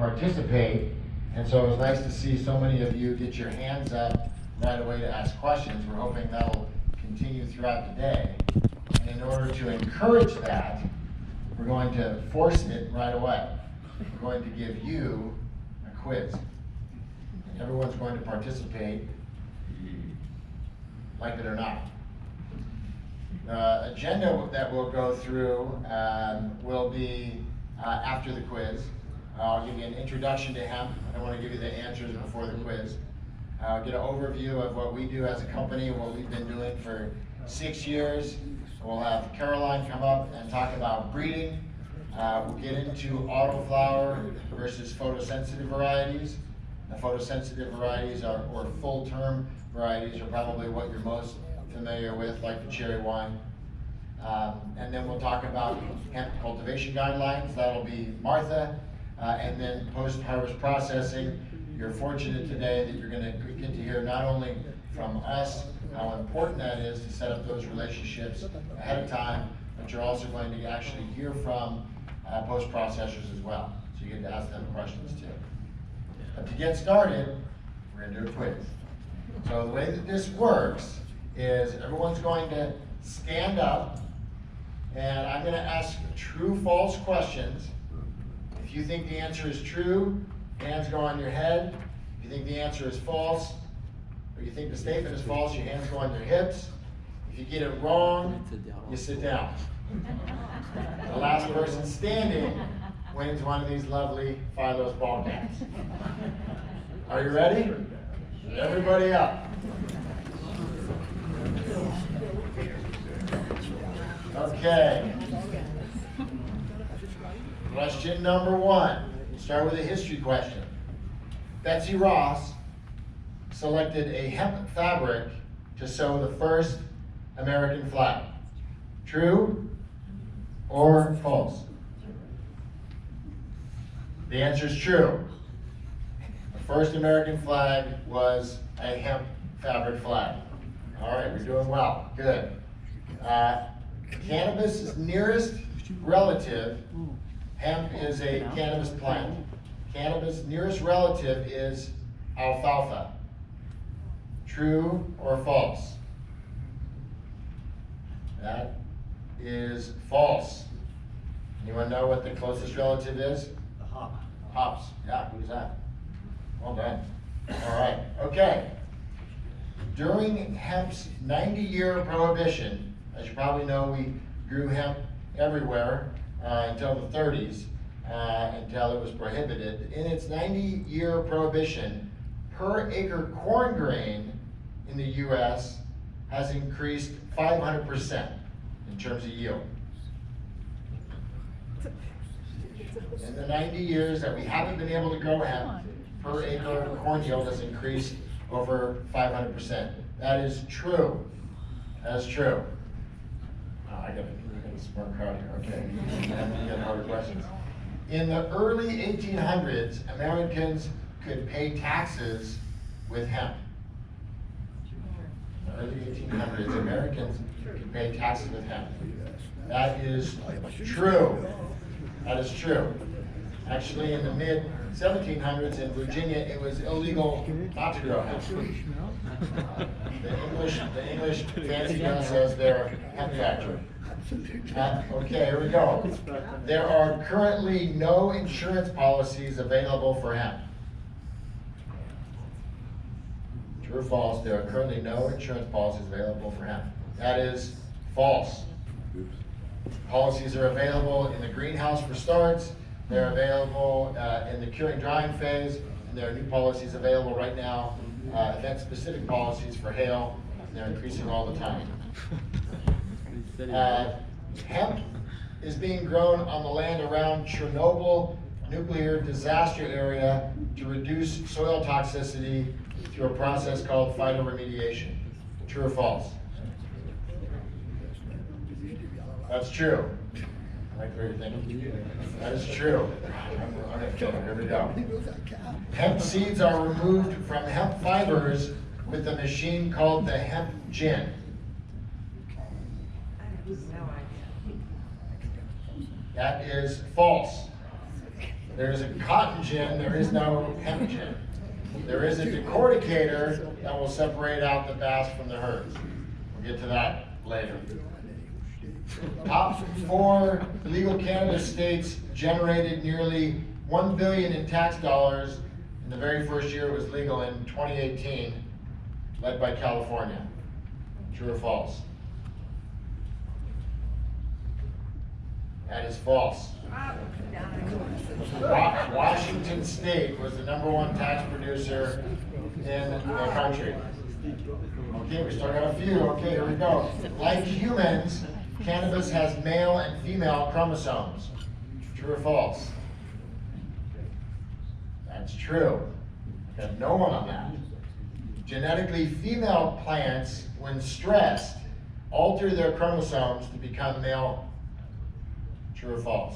participate. And so it was nice to see so many of you get your hands up right away to ask questions. We're hoping that'll continue throughout the day. And in order to encourage that, we're going to force it right away. We're going to give you a quiz. Everyone's going to participate, like it or not. The agenda that we'll go through will be after the quiz. I'll give you an introduction to hemp. I want to give you the answers before the quiz. I'll get an overview of what we do as a company, what we've been doing for 6 years. We'll have Caroline come up and talk about breeding. We'll get into autoflower versus photosensitive varieties. The photosensitive varieties or full-term varieties are probably what you're most familiar with, like the cherry wine. And then we'll talk about hemp cultivation guidelines. That'll be Martha. And then post-harvest processing. You're fortunate today that you're going to get to hear not only from us how important that is to set up those relationships ahead of time, but you're also going to actually hear from post-processors as well. So you get to ask them questions too. But to get started, we're going to do a quiz. So the way that this works is everyone's going to stand up, and I'm going to ask true-false questions. If you think the answer is true, hands go on your head. If you think the answer is false, or you think the statement is false, your hands go on your hips. If you get it wrong, you sit down. The last person standing wins one of these lovely Phylos ball caps. Are you ready? Everybody up. Okay. Question number 1. We'll start with a history question. Betsy Ross selected a hemp fabric to sew the first American flag. True or false? The answer is true. The first American flag was a hemp fabric flag. All right, we're doing well. Good. Cannabis' nearest relative, hemp is a cannabis plant. Cannabis' nearest relative is alfalfa. True or false? That is false. Anyone know what the closest relative is? The hop. Hops. Yeah, who's that? Well done. All right. Okay. During hemp's 90-year prohibition, as you probably know, we grew hemp everywhere until the 30s, until it was prohibited. In its 90-year prohibition, per acre corn grain in the U.S. has increased 500% in terms of yield. In the 90 years that we haven't been able to grow hemp, per acre corn yield has increased over 500%. That is true. That is true. Oh, I got a smart crowd here. Okay. I'm getting harder questions. In the early 1800s, Americans could pay taxes with hemp. In the early 1800s, Americans could pay taxes with hemp. That is true. That is true. Actually, in the mid-1700s in Virginia, it was illegal not to grow hemp. The English fancy gun says they're a hemp factory. Okay, here we go. There are currently no insurance policies available for hemp. True or false? There are currently no insurance policies available for hemp. That is false. Policies are available in the greenhouse for starts. They're available in the curing drying phase, and there are new policies available right now, event-specific policies for hail, and they're increasing all the time. Hemp is being grown on the land around Chernobyl nuclear disaster area to reduce soil toxicity through a process called phytoremediation. True or false? That's true. I like what you're thinking. That is true. Here we go. Hemp seeds are removed from hemp fibers with a machine called the hemp gin. That is false. There is a cotton gin, there is no hemp gin. There is a decorticator that will separate out the bast from the herds. We'll get to that later. Top 4 legal cannabis states generated nearly $1 billion in tax dollars in the very first year it was legal in 2018, led by California. True or false? That is false. Washington State was the #1 tax producer in the country. Okay, we still got a few. Okay, here we go. Like humans, cannabis has male and female chromosomes. True or false? That's true. Got no one on that. Genetically female plants, when stressed, alter their chromosomes to become male. True or false?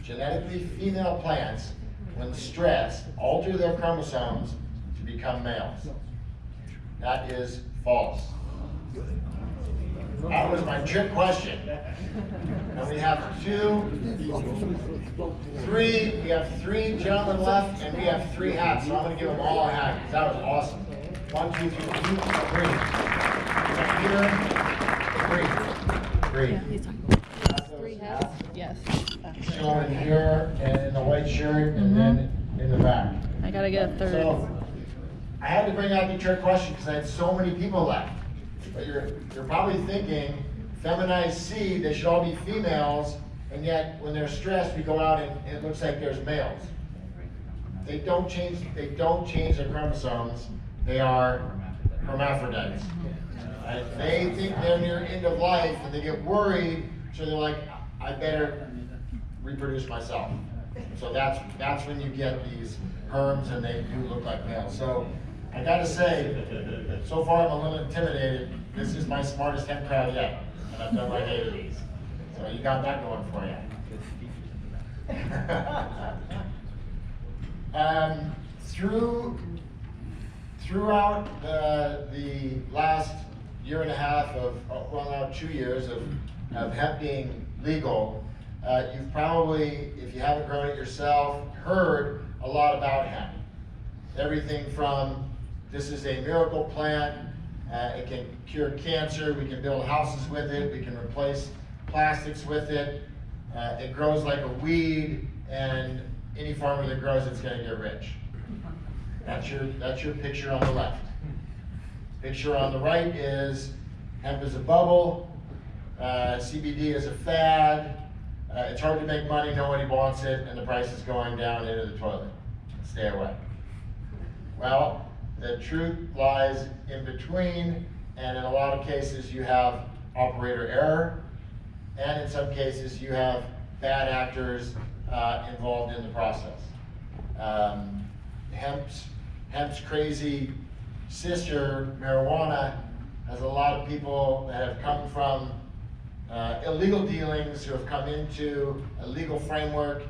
Genetically female plants, when stressed, alter their chromosomes to become males. That is false. That was my trick question. And we have 3 gentlemen left, and we have 3 hats. So I'm going to give them all a hat, because that was awesome. 1, 2, 3. 3. Yeah, he's talking about 3 hats. Yes. Gentleman here in the white shirt, and then in the back. I gotta get a 3rd. So I had to bring out the trick question because I had so many people left. But you're probably thinking, feminized seed, they should all be females, and yet when they're stressed, we go out and it looks like there's males. They don't change their chromosomes. They are hermaphrodites. They think they're near end of life and they get worried, so they're like, I better reproduce myself. So that's when you get these herms and they do look like males. So I gotta say, so far I'm a little intimidated. This is my smartest hemp crowd yet, and I've done like 8 of these. So you got that going for you. Throughout the last year and a half well now 2 years of hemp being legal, you've probably, if you haven't grown it yourself, heard a lot about hemp. Everything from, this is a miracle plant, it can cure cancer, we can build houses with it, we can replace plastics with it, it grows like a weed, and any farmer that grows it's going to get rich. That's your picture on the left. Picture on the right is hemp is a bubble, CBD is a fad, it's hard to make money, nobody wants it, and the price is going down into the toilet. Stay away. Well, the truth lies in between, and in a lot of cases you have operator error, and in some cases you have bad actors involved in the process. Hemp's crazy sister, marijuana, has a lot of people that have come from illegal dealings who have come into a legal framework,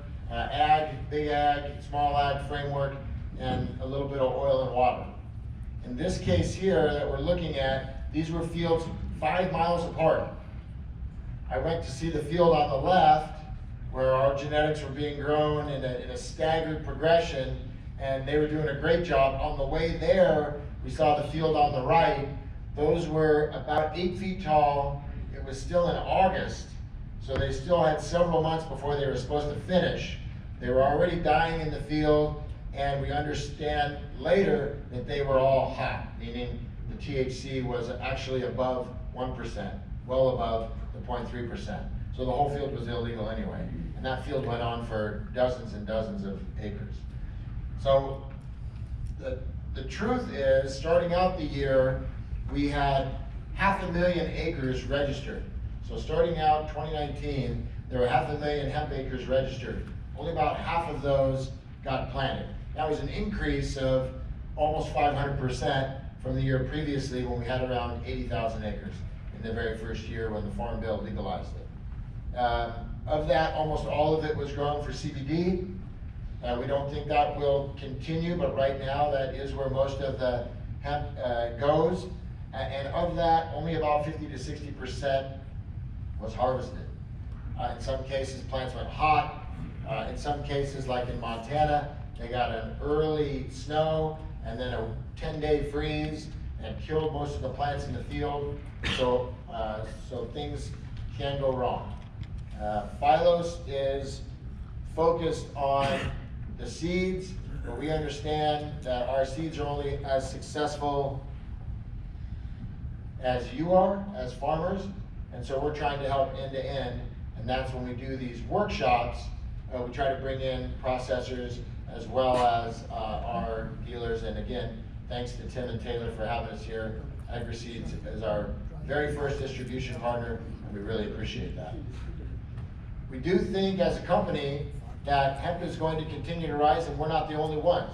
big ag, small ag framework, and a little bit of oil and water. In this case here that we're looking at, these were fields 5 miles apart. I went to see the field on the left where our genetics were being grown in a staggered progression, and they were doing a great job. On the way there, we saw the field on the right. Those were about 8 feet tall. It was still in August, so they still had several months before they were supposed to finish. They were already dying in the field, and we understand later that they were all hot, meaning the THC was actually above 1%, well above the 0.3%. So the whole field was illegal anyway. And that field went on for dozens and dozens of acres. So the truth is, starting out the year, we had 500,000 acres registered. So starting out 2019, there were 500,000 hemp acres registered. Only about half of those got planted. That was an increase of almost 500% from the year previously when we had around 80,000 acres in the very first year when the Farm Bill legalized it. Of that, almost all of it was grown for CBD. We don't think that will continue, but right now that is where most of the hemp goes. And of that, only about 50 to 60% was harvested. In some cases, plants went hot. In some cases, like in Montana, they got an early snow and then a 10-day freeze and killed most of the plants in the field. So, so things can go wrong. Phylos is focused on the seeds, but we understand that our seeds are only as successful as you are, as farmers, and so we're trying to help end to end, and that's when we do these workshops. We try to bring in processors as well as our dealers, and again, thanks to Tim and Taylor for having us here. AgriSeeds is our very first distribution partner, and we really appreciate that. We do think as a company that hemp is going to continue to rise, and we're not the only ones.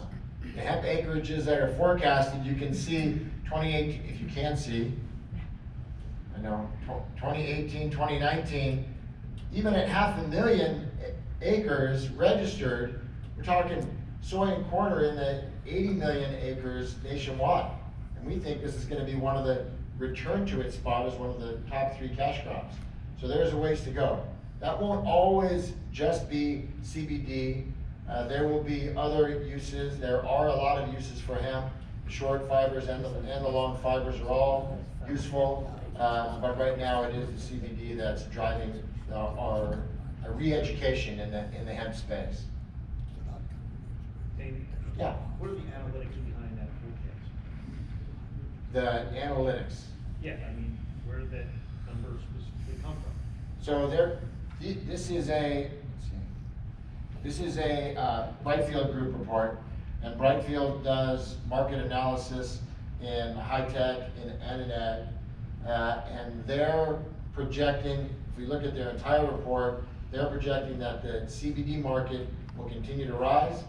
The hemp acreages that are forecasted, you can see 2018, if you can see, I know, 2018, 2019, even at 500,000 acres registered, we're talking soy and corn are in the 80 million acres nationwide. And we think this is going to be one of the return to its spot as one of the top 3 cash crops. So there's a ways to go. That won't always just be CBD. There will be other uses. There are a lot of uses for hemp. The short fibers and the long fibers are all useful. But right now it is the CBD that's driving our re-education in the hemp space. David? Yeah. What are the analytics behind that forecast? The analytics. Yeah, I mean, where did that number specifically come from? So this is a, Brightfield Group report, and Brightfield does market analysis in high tech and in ag, and they're projecting, if we look at their entire report, they're projecting that the CBD market will continue to rise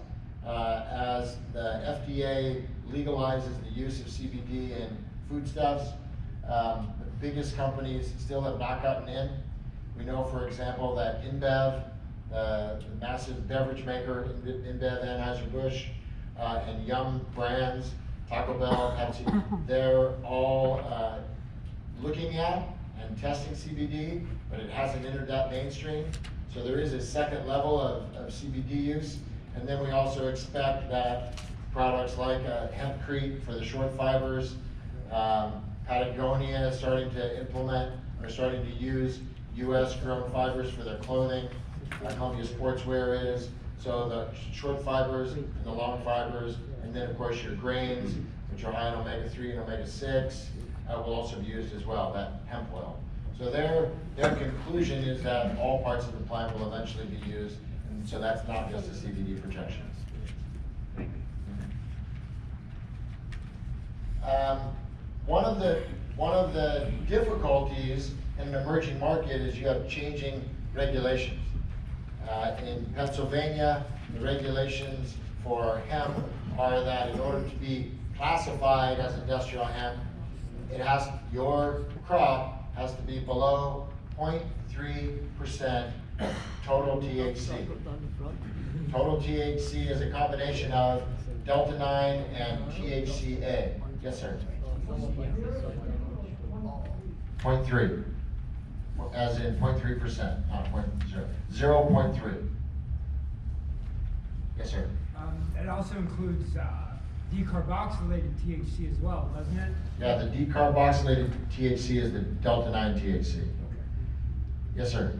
as the FDA legalizes the use of CBD in foodstuffs. The biggest companies still have not gotten in. We know, for example, that InBev, the massive beverage maker, InBev, Anheuser-Busch, and Yum Brands, Taco Bell, Pepsi, they're all looking at and testing CBD, but it hasn't entered that mainstream. So there is a second level of CBD use. And then we also expect that products like Hempcrete for the short fibers, Patagonia is starting to implement, or starting to use US grown fibers for their clothing, Columbia Sportswear is. So the short fibers and the long fibers, and then of course your grains, which are high in omega-3 and omega-6, will also be used as well, that hemp oil. So their conclusion is that all parts of the plant will eventually be used, and so that's not just a CBD projection. Thank you. One of the difficulties in an emerging market is you have changing regulations. In Pennsylvania, the regulations for hemp are that in order to be classified as industrial hemp, your crop has to be below 0.3% total THC. Total THC is a combination of Delta 9 and THCA. Yes, sir. 0.3, as in 0.3%, not 0.0. 0.3. Yes, sir. It also includes decarboxylated THC as well, doesn't it? Yeah, the decarboxylated THC is the Delta 9 THC. Okay. Yes, sir.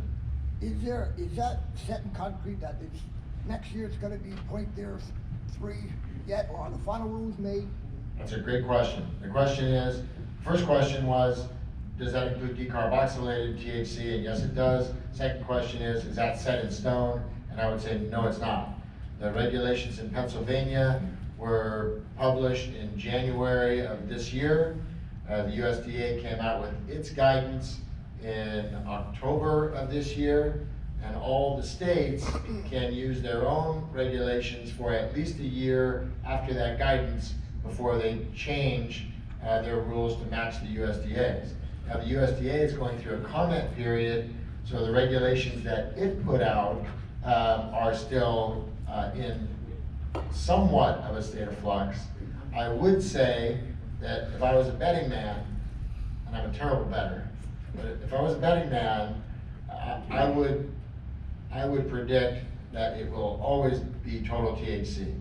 Is that set in concrete that it's, next year it's gonna be 0.3 yet, or are the final rules made? That's a great question. The question is, first question was, does that include decarboxylated THC? And yes, it does. Second question is that set in stone? And I would say, no, it's not. The regulations in Pennsylvania were published in January of this year. The USDA came out with its guidance in October of this year, and all the states can use their own regulations for at least a year after that guidance before they change their rules to match the USDA's. Now the USDA is going through a comment period, so the regulations that it put out are still in somewhat of a state of flux. I would say that if I was a betting man, and I'm a terrible bettor, but if I was a betting man, I would predict that it will always be total THC.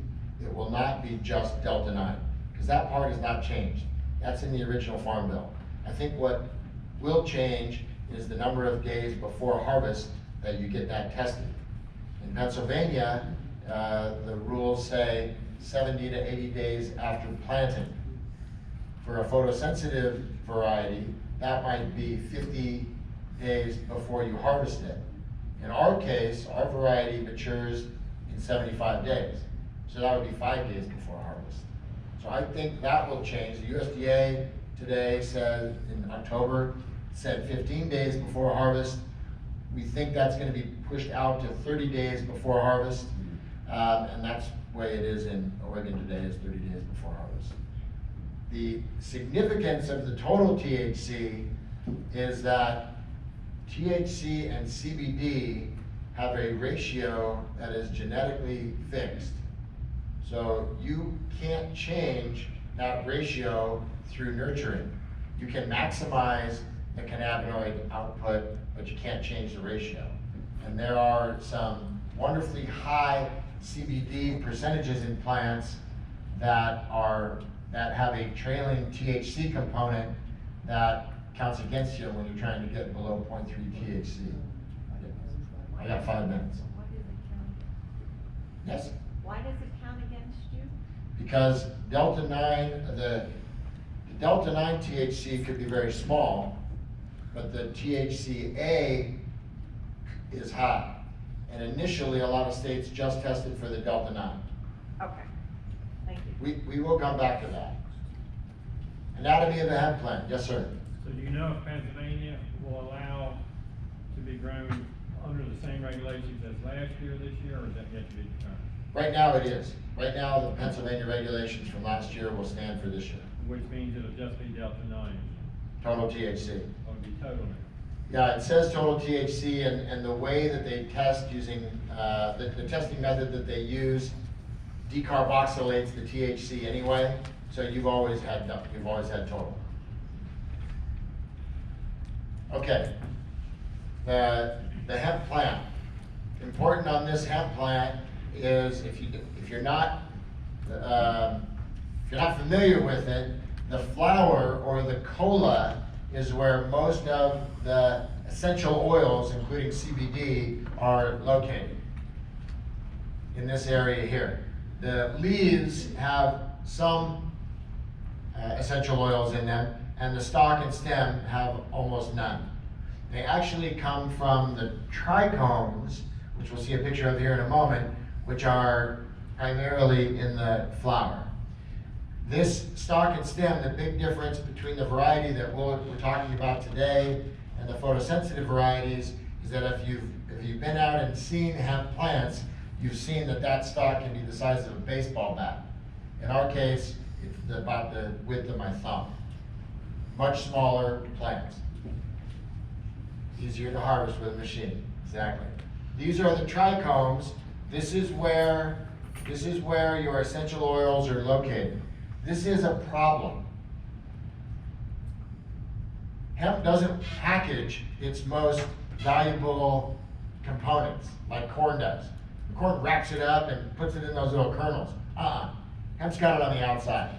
It will not be just Delta 9, because that part has not changed. That's in the original Farm Bill. I think what will change is the number of days before harvest that you get that tested. In Pennsylvania, the rules say 70 to 80 days after planting. For a photosensitive variety, that might be 50 days before you harvest it. In our case, our variety matures in 75 days. So that would be 5 days before harvest. So I think that will change. The USDA today said in October, said 15 days before harvest. We think that's going to be pushed out to 30 days before harvest. And that's the way it is in Oregon today, is 30 days before harvest. The significance of the total THC is that THC and CBD have a ratio that is genetically fixed. So you can't change that ratio through nurturing. You can maximize the cannabinoid output, but you can't change the ratio. And there are some wonderfully high CBD percentages in plants that have a trailing THC component that counts against you when you're trying to get below 0.3 THC. I got 5 minutes. Why does it count? Yes? Why does it count against you? Because Delta 9, the Delta 9 THC could be very small, but the THCA is high. And initially, a lot of states just tested for the Delta 9. Okay, thank you. We will come back to that. Anatomy of the hemp plant, yes, sir. So do you know if Pennsylvania will allow to be grown under the same regulations as last year, this year, or is that yet to be determined? Right now it is. Right now, the Pennsylvania regulations from last year will stand for this year. Which means it'll just be Delta 9, Total THC. it'll be total now. Yeah, it says total THC, and the way that they test using, the testing method that they use decarboxylates the THC anyway, so you've always had total. Okay, the hemp plant. Important on this hemp plant is if you're not familiar with it, the flower or the cola is where most of the essential oils, including CBD, are located in this area here. The leaves have some essential oils in them, and the stalk and stem have almost none. They actually come from the trichomes, which we'll see a picture of here in a moment, which are primarily in the flower. This stalk and stem, the big difference between the variety that we're talking about today and the photosensitive varieties is that if you've been out and seen hemp plants, you've seen that stalk can be the size of a baseball bat. In our case, it's about the width of my thumb. Much smaller plants. Easier to harvest with a machine, exactly. These are the trichomes. This is where your essential oils are located. This is a problem. Hemp doesn't package its most valuable components like corn does. The corn wraps it up and puts it in those little kernels. Hemp's got it on the outside.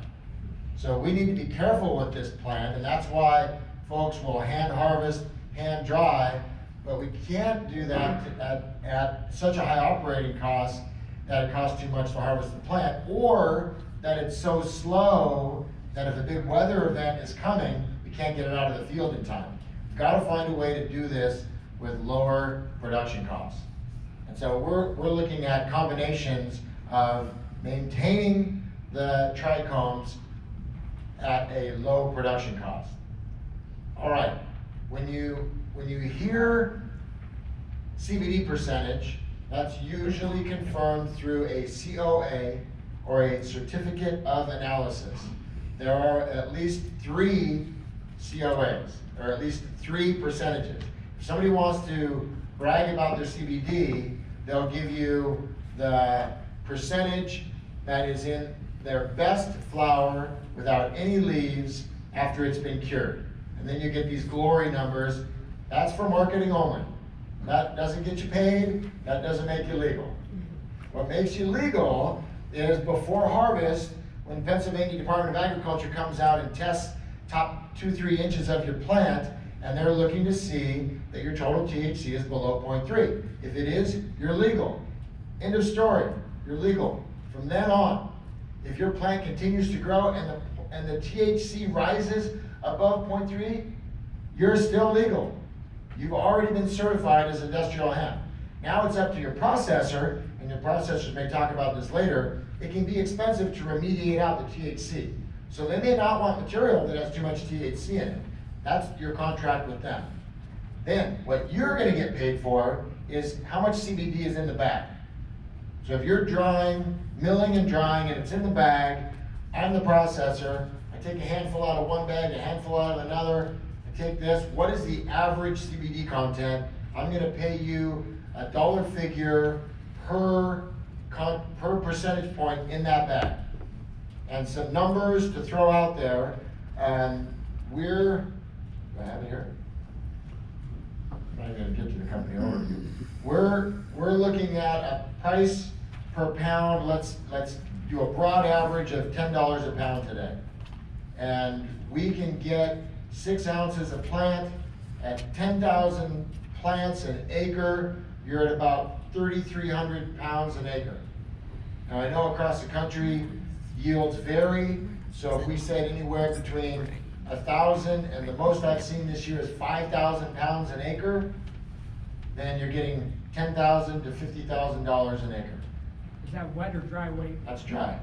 So we need to be careful with this plant, and that's why folks will hand harvest, hand dry, but we can't do that at such a high operating cost that it costs too much to harvest the plant, or that it's so slow that if a big weather event is coming, we can't get it out of the field in time. We've got to find a way to do this with lower production costs. And so we're looking at combinations of maintaining the trichomes at a low production cost. All right, when you hear CBD percentage, that's usually confirmed through a COA or a certificate of analysis. There are at least 3 COAs, or at least 3 percentages. If somebody wants to brag about their CBD, they'll give you the percentage that is in their best flower without any leaves after it's been cured. And then you get these glory numbers. That's for marketing only. That doesn't get you paid, that doesn't make you legal. What makes you legal is before harvest, when Pennsylvania Department of Agriculture comes out and tests top 2-3 inches of your plant, and they're looking to see that your total THC is below 0.3. If it is, you're legal. End of story, you're legal. From then on, if your plant continues to grow and the THC rises above 0.3, you're still legal. You've already been certified as industrial hemp. Now it's up to your processor, and your processors may talk about this later. It can be expensive to remediate out the THC. So they may not want material that has too much THC in it. That's your contract with them. Then what you're gonna get paid for is how much CBD is in the bag. So if you're drying, milling and drying, and it's in the bag, I'm the processor. I take a handful out of one bag, a handful out of another. I take this, what is the average CBD content? I'm gonna pay you a dollar figure per percentage point in that bag. And some numbers to throw out there. Do I have it here? I'm not even gonna get to the company overview. We're looking at a price per pound. Let's do a broad average of $10 a pound today. And we can get 6 ounces of plant at 10,000 plants an acre. You're at about 3,300 pounds an acre. Now I know across the country yields vary, so if we said anywhere between 1,000 and the most I've seen this year is 5,000 pounds an acre, then you're getting $10,000 to $50,000 an acre. Is that wet or dry weight? That's dry.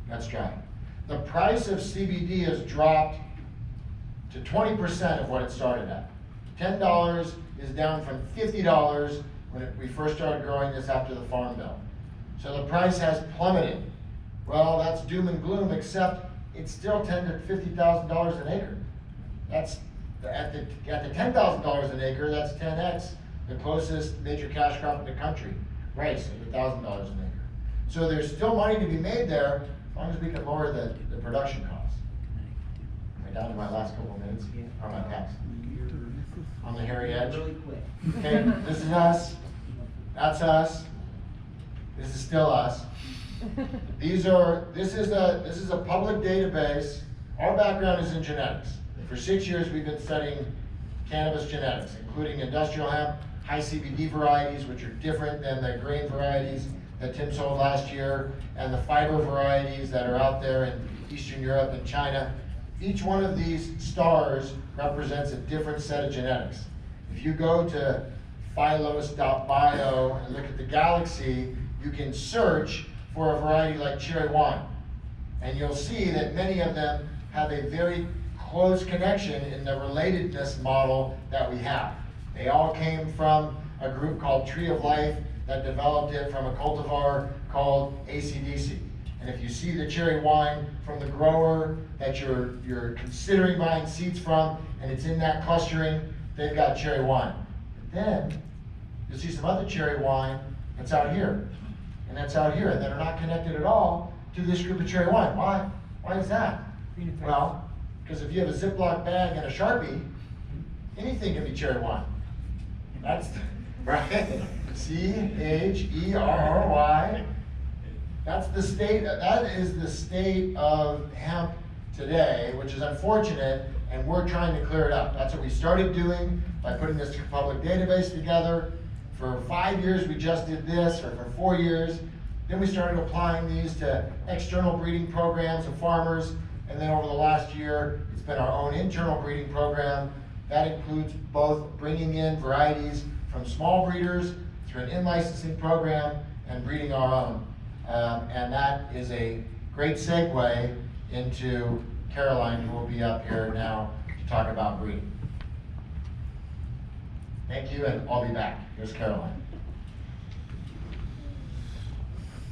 That's dry. The price of CBD has dropped to 20% of what it started at. $10 is down from $50 when we first started growing this after the Farm Bill. So the price has plummeted. Well, that's doom and gloom, except it's still $10,000 to $50,000 an acre. That's at the $10,000 an acre. That's 10x the closest major cash crop in the country, rice at $1,000 an acre. So there's still money to be made there as long as we can lower the production costs. Am I down to my last couple of minutes? Or my past? On the hairy edge? Really quick. Okay, this is us. That's us. This is still us. This is a public database. Our background is in genetics. For 6 years, we've been studying cannabis genetics, including industrial hemp, high CBD varieties, which are different than the grain varieties that Tim sold last year, and the fiber varieties that are out there in Eastern Europe and China. Each one of these stars represents a different set of genetics. If you go to Phylos.bio and look at the galaxy, you can search for a variety like cherry wine. And you'll see that many of them have a very close connection in the relatedness model that we have. They all came from a group called Tree of Life that developed it from a cultivar called ACDC. And if you see the cherry wine from the grower that you're considering buying seeds from, and it's in that clustering, they've got cherry wine. But then you'll see some other cherry wine that's out here, and that's out here, that are not connected at all to this group of cherry wine. Why? Why is that? Well, because if you have a Ziploc bag and a Sharpie, anything can be cherry wine. That's right. CHERRY. That's the state. That is the state of hemp today, which is unfortunate, and we're trying to clear it up. That's what we started doing by putting this public database together. For 5 years, we just did this, or for 4 years. Then we started applying these to external breeding programs of farmers, and then over the last year, it's been our own internal breeding program. That includes both bringing in varieties from small breeders through an in-licensing program and breeding our own. And that is a great segue into Caroline, who will be up here now to talk about breeding. Thank you, and I'll be back. Here's Caroline.